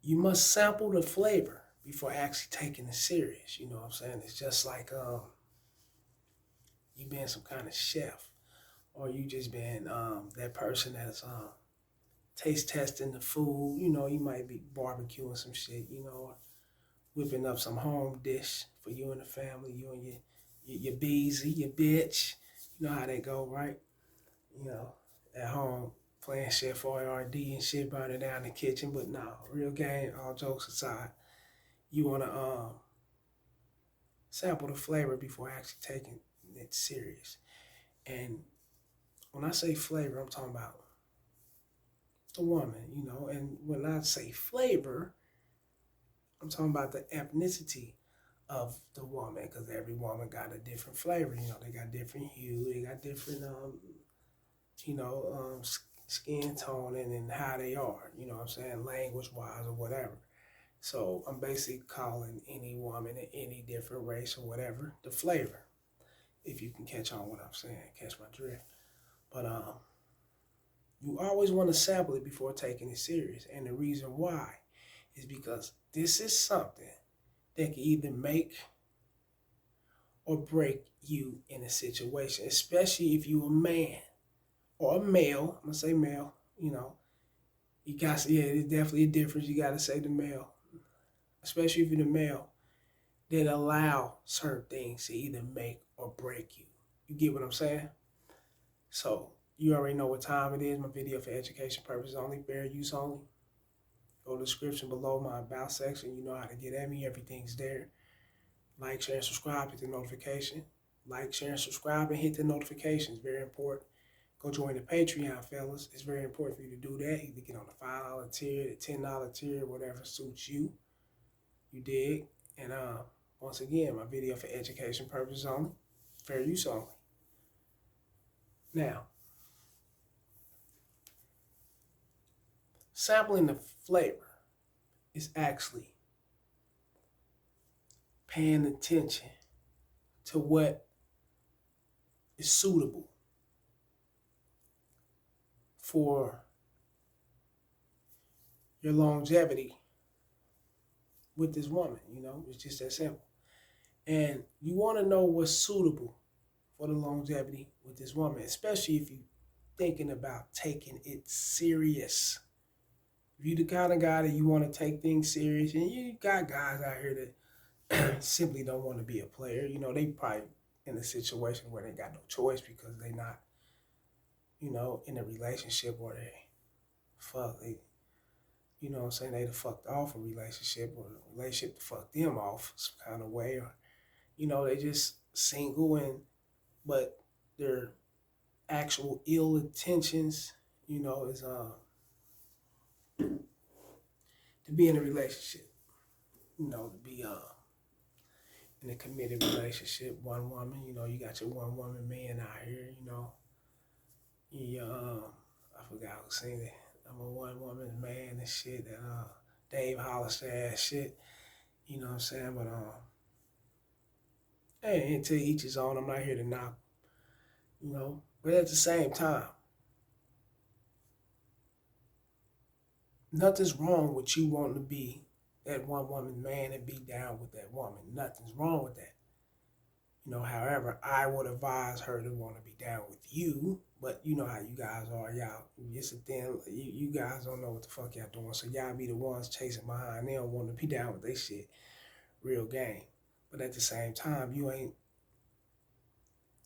you must sample the flavor before actually taking it serious. You know what I'm saying? It's just like you being some kind of chef, or you just being that person that's taste testing the food. You know, you might be barbecuing some shit. You know, whipping up some home dish for you and the family, you and your beezy, your bitch. You know how they go, right? You know, at home playing Chef RD and shit, burning down the kitchen. But no, real game. All jokes aside, you wanna sample the flavor before actually taking it serious. And when I say flavor, I'm talking about the woman. You know, and when I say flavor, I'm talking about the ethnicity of the woman, because every woman got a different flavor. You know, they got different hue, they got different you know, skin tone and how they are. You know what I'm saying, language wise or whatever. So I'm basically calling any woman in any different race or whatever the flavor. If you can catch on what I'm saying, catch my drift. But you always want to sample it before taking it serious, and the reason why is because this is something that can either make or break you in a situation, especially if you a man or a male. I'm gonna say male. You know, you got to, yeah, it's definitely a difference. You got to say the male, especially if you're the male that allow certain things to either make or break you. You get what I'm saying? So you already know what time it is. My video for education purposes only, fair use only. Go to the description below my about section. You know how to get at me. Everything's there. Like, share, and subscribe. Hit the notification. Like, share, and subscribe, and hit the notifications. Very important. Go join the Patreon, fellas. It's very important for you to do that. Either get on the $5 tier, the $10 tier, whatever suits you. You dig? And once again, my video for education purposes only, fair use only. Now, sampling the flavor is actually paying attention to what is suitable for your longevity with this woman. You know, it's just that simple. And you want to know what's suitable for the longevity with this woman, especially if you're thinking about taking it serious. If you're the kind of guy that you want to take things serious, and you got guys out here that simply don't want to be a player, you know, they probably in a situation where they got no choice because they not, you know, in a relationship, or they fuck, they, you know what I'm saying, they fucked off a relationship, or the relationship fucked them off some kind of way, or, you know, they just single, and but their actual ill intentions, you know, is to be in a relationship, you know, to be in a committed relationship, one woman. You know, you got your one woman man out here. You know, you I forgot who seen it. I'm a one woman man and shit. That Dave Hollister ass shit. You know what I'm saying? But hey, until each his own. I'm not here to knock. You know, but at the same time, nothing's wrong with you wanting to be that one woman man and be down with that woman. Nothing's wrong with that. You know, however, I would advise her to want to be down with you, but you know how you guys are, y'all. It's a thing. You guys don't know what the fuck y'all doing, so y'all be the ones chasing behind them, wanting to be down with they shit. Real game. But at the same time, you ain't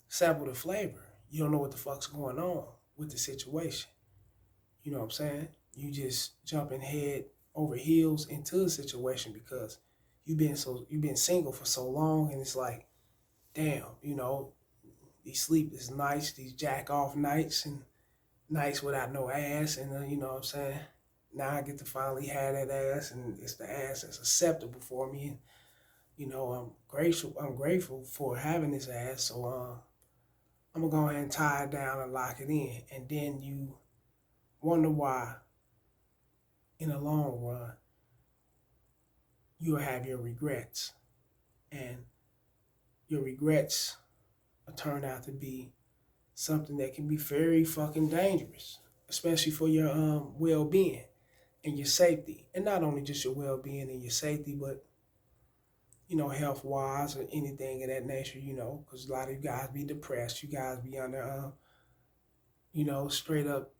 sample the flavor. You don't know what the fuck's going on with the situation. You know what I'm saying? You just jumping head over heels into a situation because you've been single for so long, and it's like, damn, you know, these sleepless nights, these jack off nights, and nights without no ass, and you know what I'm saying? Now I get to finally have that ass, and it's the ass that's acceptable for me. And you know, I'm grateful for having this ass. So I'm gonna go ahead and tie it down and lock it in. And then you wonder why, in the long run, you'll have your regrets, and your regrets turn out to be something that can be very fucking dangerous, especially for your well-being. and your safety. And not only just your well-being and your safety, but health-wise or anything of that nature, because a lot of you guys be depressed. You guys be under, straight up,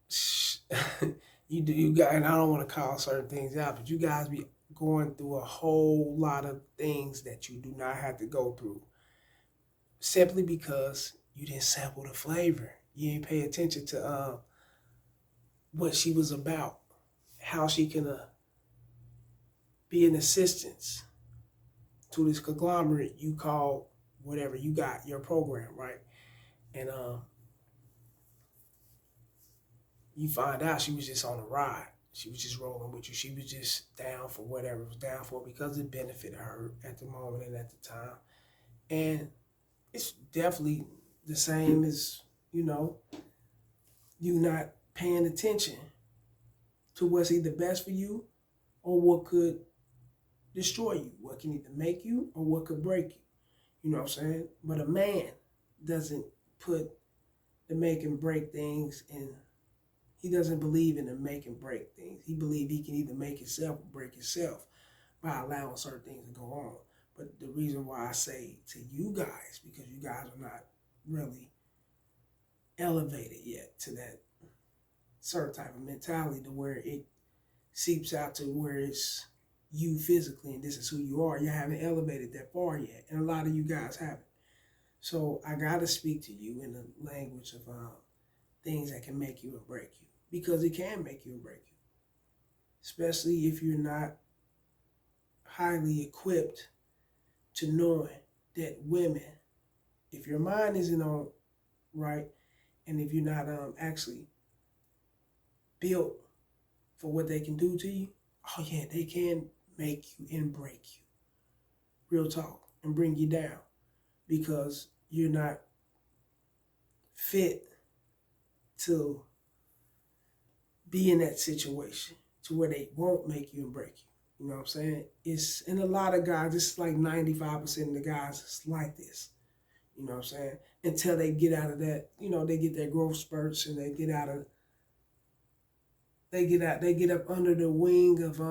you got, and I don't want to call certain things out, but you guys be going through a whole lot of things that you do not have to go through simply because you didn't sample the flavor. You didn't pay attention to what she was about, how she can be an assistance to this conglomerate you call whatever you got, your program, right? And you find out she was just on a ride. She was just rolling with you. She was just down for whatever it was down for because it benefited her at the moment and at the time. And it's definitely the same as, you not paying attention to what's either best for you or what could destroy you, what can either make you or what could break you. You know what I'm saying? But a man doesn't put the make and break things in. He doesn't believe in the make and break things. He believes he can either make himself or break himself by allowing certain things to go on. But the reason why I say to you guys, because you guys are not really elevated yet to that certain type of mentality to where it seeps out to where it's you physically and this is who you are. You haven't elevated that far yet. And a lot of you guys haven't. So I got to speak to you in the language of things that can make you and break you. Because it can make you and break you. Especially if you're not highly equipped to knowing that women, if your mind isn't on right, and if you're not actually built for what they can do to you, oh yeah, they can make you and break you. Real talk. And bring you down. Because you're not fit to be in that situation to where they won't make you and break you. You know what I'm saying? It's, and a lot of guys, it's like 95% of the guys, it's like this. You know what I'm saying? Until they get out of that, they get their growth spurts and they get up under the wing of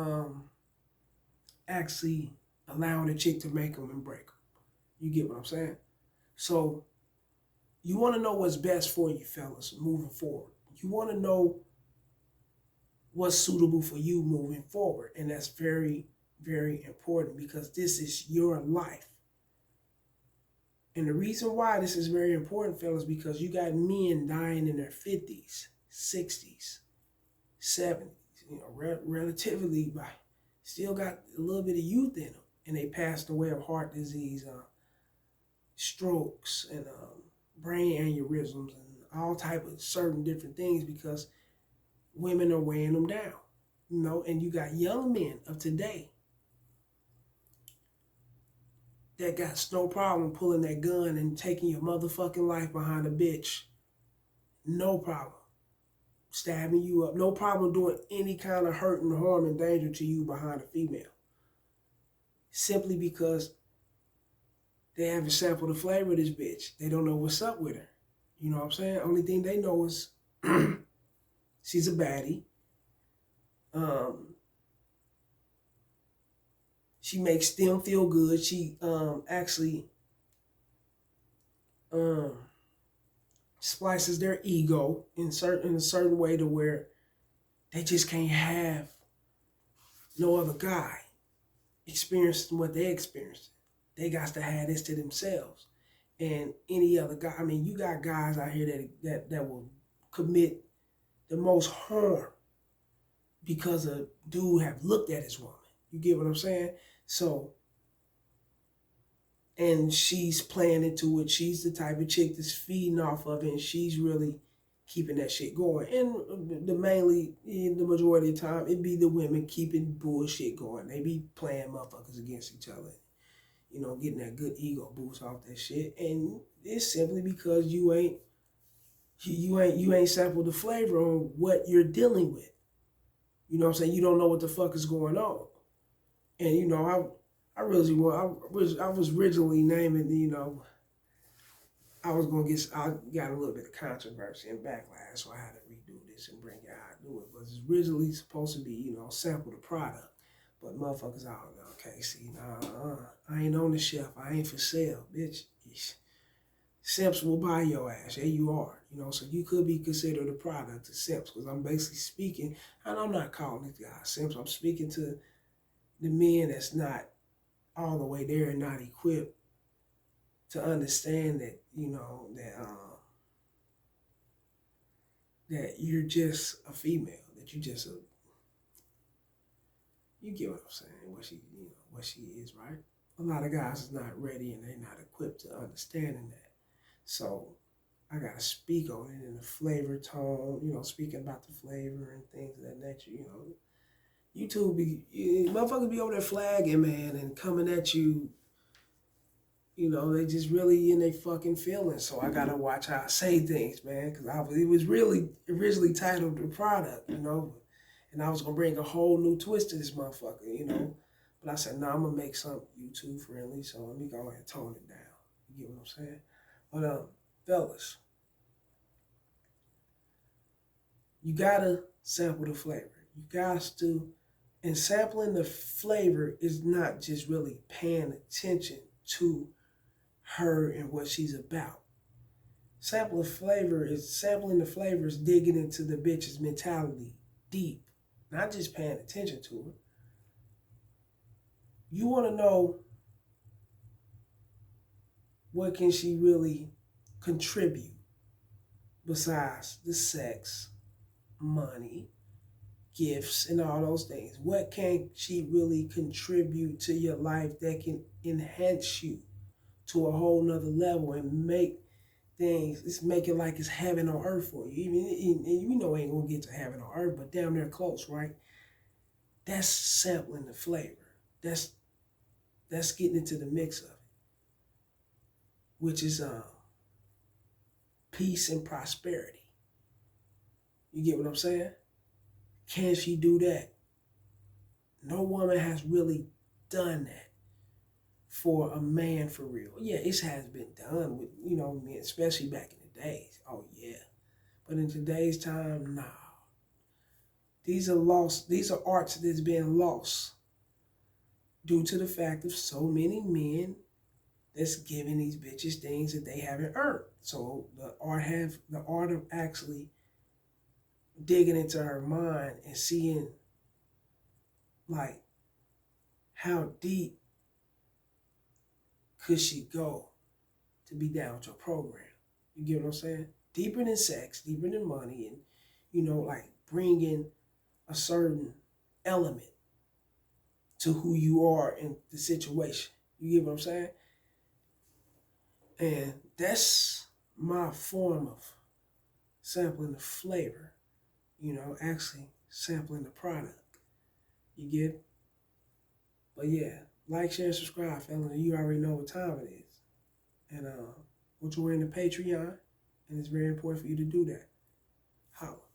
actually allowing a chick to make them and break them. You get what I'm saying? So you want to know what's best for you, fellas, moving forward. You want to know what's suitable for you moving forward. And that's very, very important because this is your life. And the reason why this is very important, fellas, because you got men dying in their 50s, 60s, 70s, relatively, but still got a little bit of youth in them. And they passed away of heart disease, strokes, and brain aneurysms, and all type of certain different things because women are weighing them down. And you got young men of today that got no problem pulling that gun and taking your motherfucking life behind a bitch. No problem. Stabbing you up. No problem doing any kind of hurt and harm and danger to you behind a female. Simply because they haven't sampled the flavor of this bitch. They don't know what's up with her. You know what I'm saying? Only thing they know is she's a baddie. She makes them feel good. She actually splices their ego in a certain way to where they just can't have no other guy experiencing what they experienced. They got to have this to themselves. And any other guy, you got guys out here that will commit the most harm because a dude have looked at his woman. You get what I'm saying? So, and she's playing into it. She's the type of chick that's feeding off of it, and she's really keeping that shit going. And the majority of the time, it be the women keeping bullshit going. They be playing motherfuckers against each other. Getting that good ego boost off that shit. And it's simply because you ain't sampled the flavor on what you're dealing with. You know what I'm saying? You don't know what the fuck is going on. And I was originally naming, I got a little bit of controversy and backlash, so I had to redo this and bring it how I do it. But it's originally supposed to be, sample the product. But motherfuckers out, okay, see, I ain't on the shelf. I ain't for sale, bitch. Simps will buy your ass. There you are. So you could be considered a product to simps, because I'm basically speaking, and I'm not calling these guys simps. I'm speaking to the men that's not all the way there and not equipped to understand that, that you're just a female, that you just you get what I'm saying, what she is, right? A lot of guys is not ready and they're not equipped to understanding that. So I gotta speak on it in a flavor tone, speaking about the flavor and things of that nature, YouTube motherfuckers be over there flagging, man, and coming at you. They just really in their fucking feelings. So I gotta watch how I say things, man, because it was really originally titled The Product, and I was gonna bring a whole new twist to this motherfucker, But I said, nah, I'm gonna make something YouTube friendly, so let me go ahead and tone it down. You get what I'm saying? But fellas, you gotta sample the flavor. You guys to, and sampling the flavor is not just really paying attention to her and what she's about. Sampling the flavor is digging into the bitch's mentality deep, not just paying attention to her. You want to know what can she really contribute besides the sex, money, gifts, and all those things. What can she really contribute to your life that can enhance you to a whole nother level and make things, it's make it like it's heaven on earth for you. Even ain't gonna get to heaven on earth, but damn near close, right? That's sampling the flavor. That's getting into the mix of it, which is peace and prosperity. You get what I'm saying? Can she do that? No woman has really done that for a man for real. Yeah, it has been done with, men, especially back in the days. Oh yeah. But in today's time, nah. These are lost. These are arts that's being lost due to the fact of so many men that's giving these bitches things that they haven't earned. So the art of actually digging into her mind and seeing like how deep could she go to be down with your program. You get what I'm saying? Deeper than sex, deeper than money, and like bringing a certain element to who you are in the situation. You get what I'm saying? And that's my form of sampling the flavor, actually sampling the product. You get it? But yeah, like, share, subscribe, fella. You already know what time it is. And we'll join the Patreon, and it's very important for you to do that. Holla.